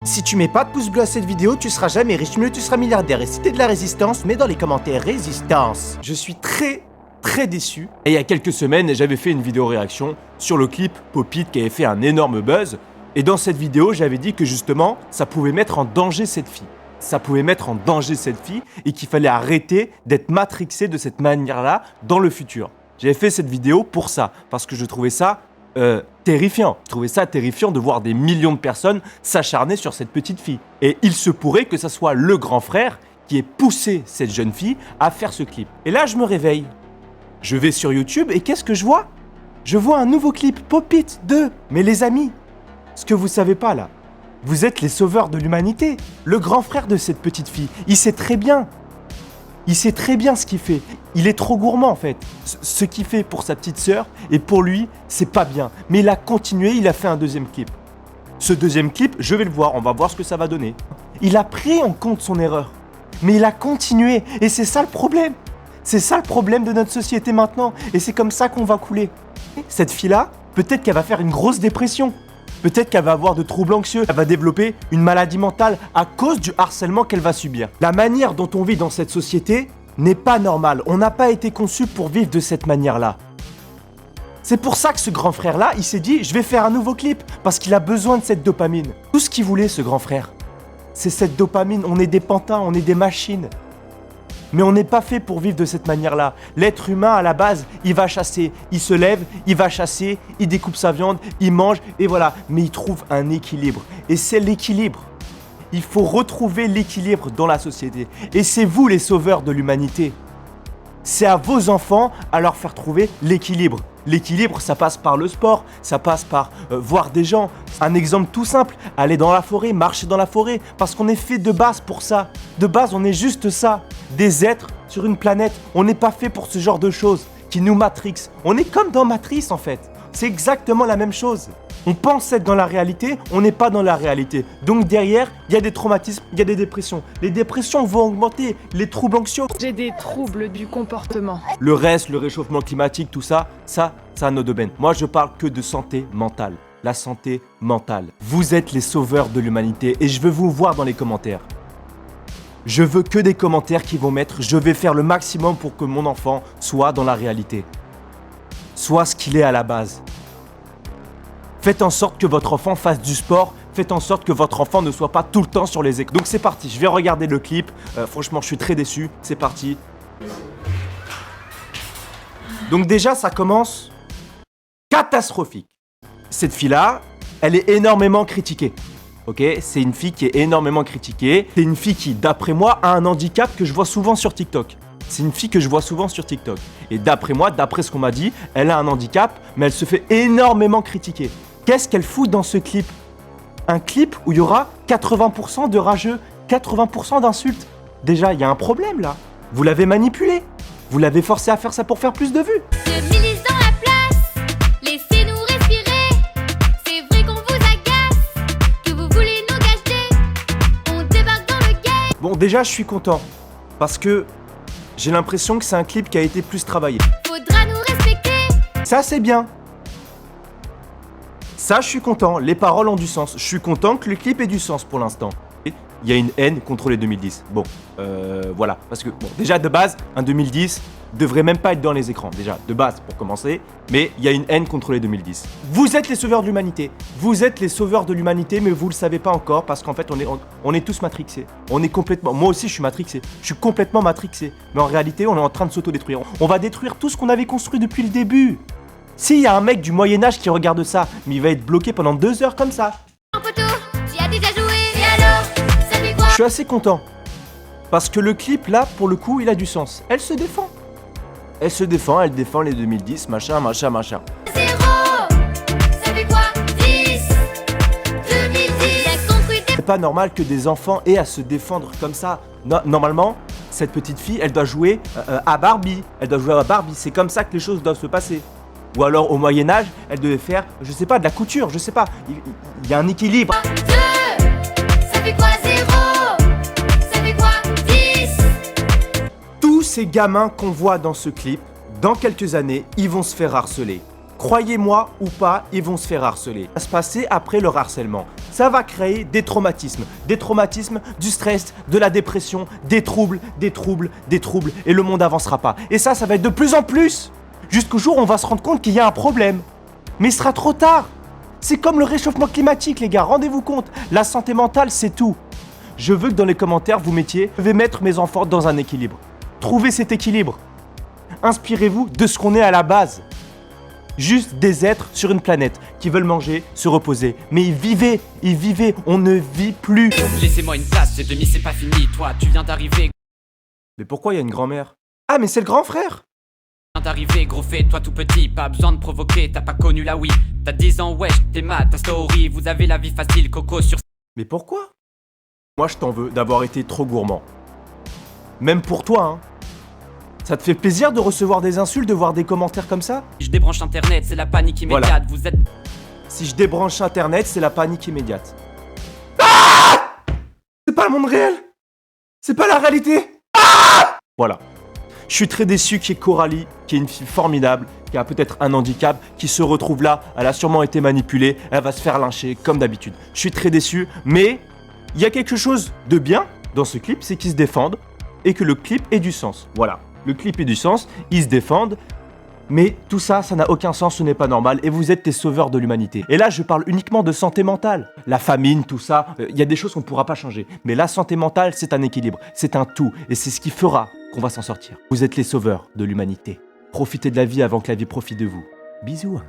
Si tu mets pas de pouce bleu à cette vidéo, tu seras jamais riche, mieux tu seras milliardaire. Et si t'es de la résistance, mets dans les commentaires résistance. Je suis très déçu. Et il y a quelques semaines, j'avais fait une vidéo réaction sur le clip Pop-It qui avait fait un énorme buzz. Et dans cette vidéo, j'avais dit que justement, ça pouvait mettre en danger cette fille. Ça pouvait mettre en danger cette fille et qu'il fallait arrêter d'être matrixé de cette manière-là dans le futur. J'avais fait cette vidéo pour ça, parce que je trouvais ça terrifiant. Je trouvais ça terrifiant de voir des millions de personnes s'acharner sur cette petite fille. Et il se pourrait que ça soit le grand frère qui ait poussé cette jeune fille à faire ce clip. Et là, je me réveille. Je vais sur YouTube et qu'est-ce que je vois? Je vois un nouveau clip, Pop-It 2. Mais les amis, ce que vous savez pas là, vous êtes les sauveurs de l'humanité. Le grand frère de cette petite fille, il sait très bien. Il sait très bien ce qu'il fait. Il est trop gourmand en fait. Ce qu'il fait pour sa petite sœur et pour lui, c'est pas bien. Mais il a continué, il a fait un deuxième clip. Ce deuxième clip, je vais le voir, on va voir ce que ça va donner. Il a pris en compte son erreur. Mais il a continué et c'est ça le problème. C'est ça le problème de notre société maintenant et c'est comme ça qu'on va couler. Cette fille-là, peut-être qu'elle va faire une grosse dépression. Peut-être qu'elle va avoir de troubles anxieux, elle va développer une maladie mentale à cause du harcèlement qu'elle va subir. La manière dont on vit dans cette société n'est pas normale. On n'a pas été conçu pour vivre de cette manière-là. C'est pour ça que ce grand frère-là, il s'est dit, je vais faire un nouveau clip, parce qu'il a besoin de cette dopamine. Tout ce qu'il voulait, ce grand frère, c'est cette dopamine. On est des pantins, on est des machines. Mais on n'est pas fait pour vivre de cette manière-là. L'être humain, à la base, il va chasser. Il se lève, il va chasser, il découpe sa viande, il mange, et voilà. Mais il trouve un équilibre. Et c'est l'équilibre. Il faut retrouver l'équilibre dans la société. Et c'est vous, les sauveurs de l'humanité. C'est à vos enfants à leur faire trouver l'équilibre. L'équilibre, ça passe par le sport, ça passe par voir des gens. Un exemple tout simple, aller dans la forêt, marcher dans la forêt, parce qu'on est fait de base pour ça. De base, on est juste ça, des êtres sur une planète. On n'est pas fait pour ce genre de choses qui nous matrixent. On est comme dans Matrix en fait. C'est exactement la même chose. On pense être dans la réalité, on n'est pas dans la réalité. Donc derrière, il y a des traumatismes, il y a des dépressions. Les dépressions vont augmenter, les troubles anxieux. J'ai des troubles du comportement. Le reste, le réchauffement climatique, tout ça, c'est un autre domaine. Moi, je parle que de santé mentale. La santé mentale. Vous êtes les sauveurs de l'humanité et je veux vous voir dans les commentaires. Je veux que des commentaires qui vont mettre « Je vais faire le maximum pour que mon enfant soit dans la réalité. Soit ce qu'il est à la base. » Faites en sorte que votre enfant fasse du sport. Faites en sorte que votre enfant ne soit pas tout le temps sur les écrans. Donc c'est parti, je vais regarder le clip. Franchement, je suis très déçu. C'est parti. Donc déjà, ça commence catastrophique. Cette fille-là, elle est énormément critiquée. Ok, c'est une fille qui est énormément critiquée. C'est une fille qui, d'après moi, a un handicap que je vois souvent sur TikTok. C'est une fille que je vois souvent sur TikTok. Et d'après moi, d'après ce qu'on m'a dit, elle a un handicap, mais elle se fait énormément critiquer. Qu'est-ce qu'elle fout dans ce clip? Un clip où il y aura 80% de rageux, 80% d'insultes. Déjà, il y a un problème là. Vous l'avez manipulé. Vous l'avez forcé à faire ça pour faire plus de vues. Ce milice dans la place, laissez-nous respirer. C'est vrai qu'on vous agace, que vous voulez nous gâcher. On débarque dans le game. Bon, déjà, je suis content. Parce que j'ai l'impression que c'est un clip qui a été plus travaillé. Faudra nous respecter. Ça, c'est bien. Ça, je suis content. Les paroles ont du sens. Je suis content que le clip ait du sens pour l'instant. Il y a une haine contre les 2010. Bon, voilà. Parce que, bon, déjà, de base, un 2010 devrait même pas être dans les écrans. Déjà, de base, pour commencer. Mais il y a une haine contre les 2010. Vous êtes les sauveurs de l'humanité. Vous êtes les sauveurs de l'humanité, mais vous le savez pas encore parce qu'en fait, on est tous matrixés. On est complètement... Moi aussi, je suis matrixé. Je suis complètement matrixé. Mais en réalité, on est en train de s'autodétruire. On va détruire tout ce qu'on avait construit depuis le début. S'il y a un mec du Moyen-Âge qui regarde ça, mais il va être bloqué pendant 2 heures comme ça. En poteau, tu as déjà joué. Et alors, ça fait quoi? Je suis assez content. Parce que le clip, là, pour le coup, il a du sens. Elle se défend. Elle se défend, elle défend les 2010, machin. Zéro, ça fait quoi? 10, 2010. T'as construit tes... C'est pas normal que des enfants aient à se défendre comme ça. Normalement, cette petite fille, elle doit jouer à Barbie. Elle doit jouer à Barbie. C'est comme ça que les choses doivent se passer. Ou alors, au Moyen-Âge, elle devait faire, je sais pas, de la couture, je sais pas. Il y a un équilibre. 2, ça fait quoi? 0, ça fait quoi? 10. Tous ces gamins qu'on voit dans ce clip, dans quelques années, ils vont se faire harceler. croyez-moi ou pas, ils vont se faire harceler. Ça va se passer après leur harcèlement. Ça va créer des traumatismes, du stress, de la dépression, des troubles, et le monde avancera pas. Et ça va être de plus en plus, jusqu'au jour où on va se rendre compte qu'il y a un problème. Mais il sera trop tard. C'est comme le réchauffement climatique, les gars, rendez-vous compte. La santé mentale, c'est tout. Je veux que dans les commentaires, vous mettiez « Je vais mettre mes enfants dans un équilibre ». Trouvez cet équilibre. Inspirez-vous de ce qu'on est à la base. Juste des êtres sur une planète qui veulent manger, se reposer. Mais ils vivaient, on ne vit plus. Laissez-moi une place, c'est demi, c'est pas fini. Toi, tu viens d'arriver. Mais pourquoi il y a une grand-mère? Ah, mais c'est le grand frère. Viens d'arriver, gros fait, toi tout petit. Pas besoin de provoquer, t'as pas connu la oui. T'as 10 ans, wesh, t'es mat, ta story. Vous avez la vie facile, coco sur... Mais pourquoi? Moi, je t'en veux d'avoir été trop gourmand. Même pour toi, hein. Ça te fait plaisir de recevoir des insultes, de voir des commentaires comme ça? Je débranche internet, c'est la panique immédiate. Voilà. Vous êtes... Si je débranche internet, c'est la panique immédiate. Ah! C'est pas le monde réel. C'est pas la réalité. Ah! Voilà. Je suis très déçu qu'il y ait Coralie, qui est une fille formidable, qui a peut-être un handicap, qui se retrouve là. Elle a sûrement été manipulée, elle va se faire lyncher comme d'habitude. Je suis très déçu, mais il y a quelque chose de bien dans ce clip, c'est qu'ils se défendent et que le clip ait du sens. Voilà. Le clip ait du sens, ils se défendent, mais tout ça, ça n'a aucun sens, ce n'est pas normal, et vous êtes les sauveurs de l'humanité. Et là, je parle uniquement de santé mentale. La famine, tout ça, il y a des choses qu'on ne pourra pas changer. Mais la santé mentale, c'est un équilibre, c'est un tout, et c'est ce qui fera qu'on va s'en sortir. Vous êtes les sauveurs de l'humanité. Profitez de la vie avant que la vie profite de vous. Bisous.